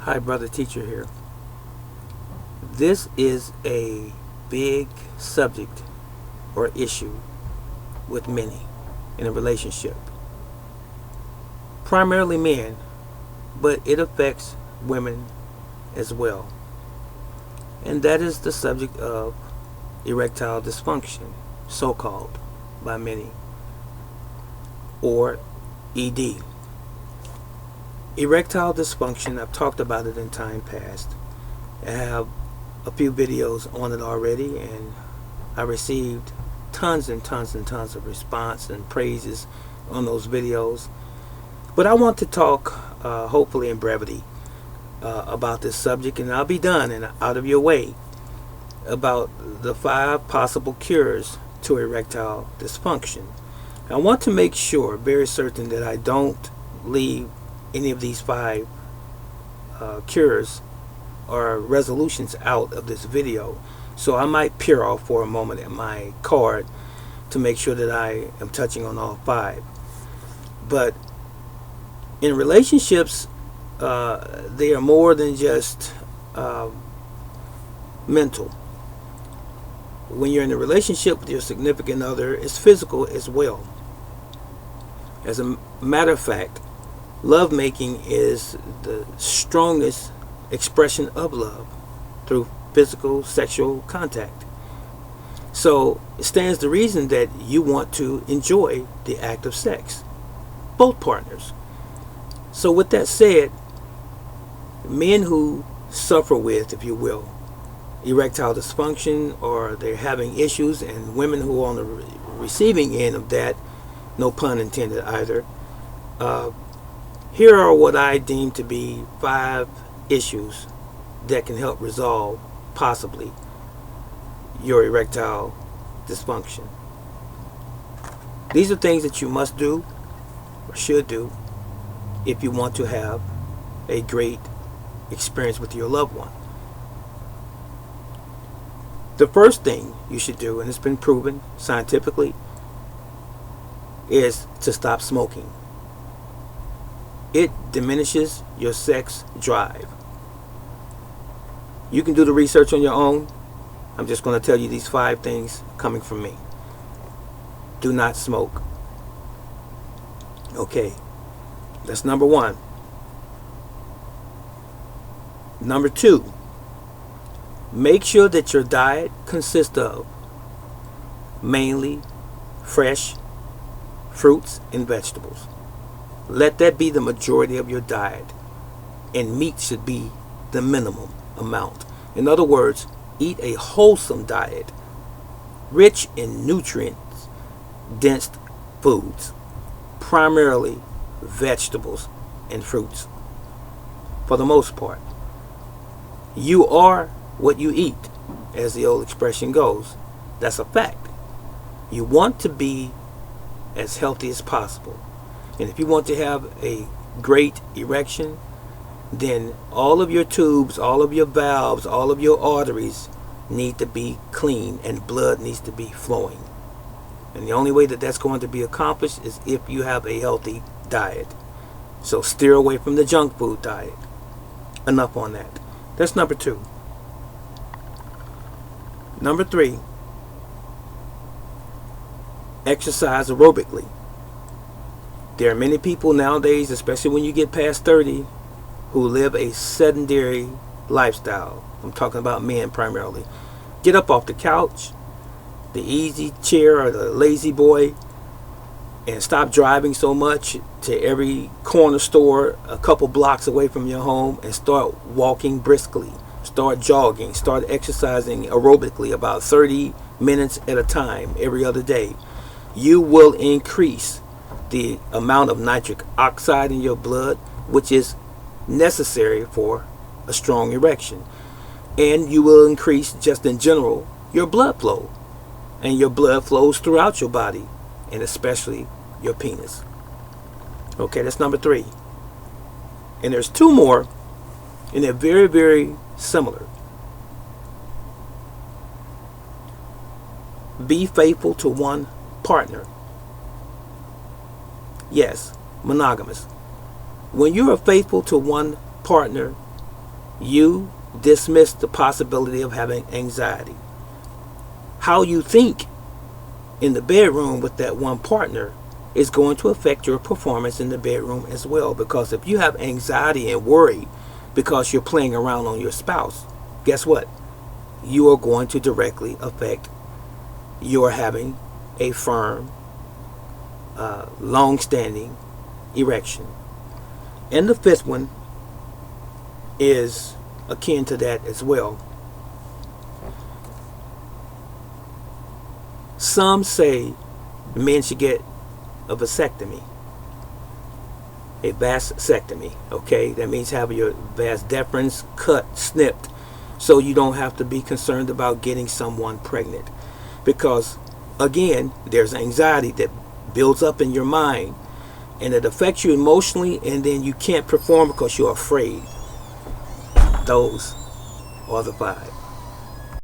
Hi, brother teacher here. This is a big subject or issue with many in a relationship. Primarily men, but it affects women as well. And that is the subject of erectile dysfunction, so called by many, or ED. Erectile dysfunction, I've talked about it in time past. I have a few videos on it already, and I received tons and tons and tons of response and praises on those videos. But I want to talk, hopefully in brevity, about this subject, and I'll be done and out of your way, about the 5 possible cures to erectile dysfunction. I want to make sure, very certain, that I don't leave any of these 5 cures or resolutions out of this video. So I might peer off for a moment at my card to make sure that I am touching on all 5. But in relationships, they are more than just mental. When you're in a relationship with your significant other, it's physical as well. As a matter of fact, lovemaking is the strongest expression of love through physical sexual contact. So it stands to reason that you want to enjoy the act of sex, both partners. So with that said, men who suffer with, if you will, erectile dysfunction, or they're having issues, and women who are on the receiving end of that, no pun intended either, here are what I deem to be 5 issues that can help resolve, possibly, your erectile dysfunction. These are things that you must do, or should do, if you want to have a great experience with your loved one. The first thing you should do, and it's been proven scientifically, is to stop smoking. It diminishes your sex drive. You can do the research on your own. I'm just going to tell you these 5 things coming from me. Do not smoke. Okay, that's number 1. Number 2, make sure that your diet consists of mainly fresh fruits and vegetables. Let that be the majority of your diet, and meat should be the minimum amount. In other words, eat a wholesome diet, rich in nutrients dense foods, primarily vegetables and fruits. For the most part, you are what you eat, as the old expression goes. That's a fact. You want to be as healthy as possible. And if you want to have a great erection, then all of your tubes, all of your valves, all of your arteries need to be clean, and blood needs to be flowing. And the only way that that's going to be accomplished is if you have a healthy diet. So steer away from the junk food diet. Enough on that. That's number 2. Number 3, exercise aerobically. There are many people nowadays, especially when you get past 30, who live a sedentary lifestyle. I'm talking about men primarily. Get up off the couch, the easy chair, or the lazy boy, and stop driving so much to every corner store a couple blocks away from your home, and start walking briskly. Start jogging. Start exercising aerobically about 30 minutes at a time every other day. You will increase the amount of nitric oxide in your blood, which is necessary for a strong erection. And you will increase, just in general, your blood flow. And your blood flows throughout your body, and especially your penis. Okay, that's number 3. And there's 2 more, and they're very, very similar. Be faithful to one partner. Yes, monogamous. When you are faithful to one partner, you dismiss the possibility of having anxiety. How you think in the bedroom with that one partner is going to affect your performance in the bedroom as well. Because if you have anxiety and worry because you're playing around on your spouse, guess what? You are going to directly affect your having a firm, long-standing erection. And the fifth one is akin to that as well. Some say men should get a vasectomy, a vasectomy. Okay, that means have your vas deferens cut, snipped, so you don't have to be concerned about getting someone pregnant. Because again, there's anxiety that builds up in your mind, and it affects you emotionally, and then you can't perform because you're afraid. Those are the five.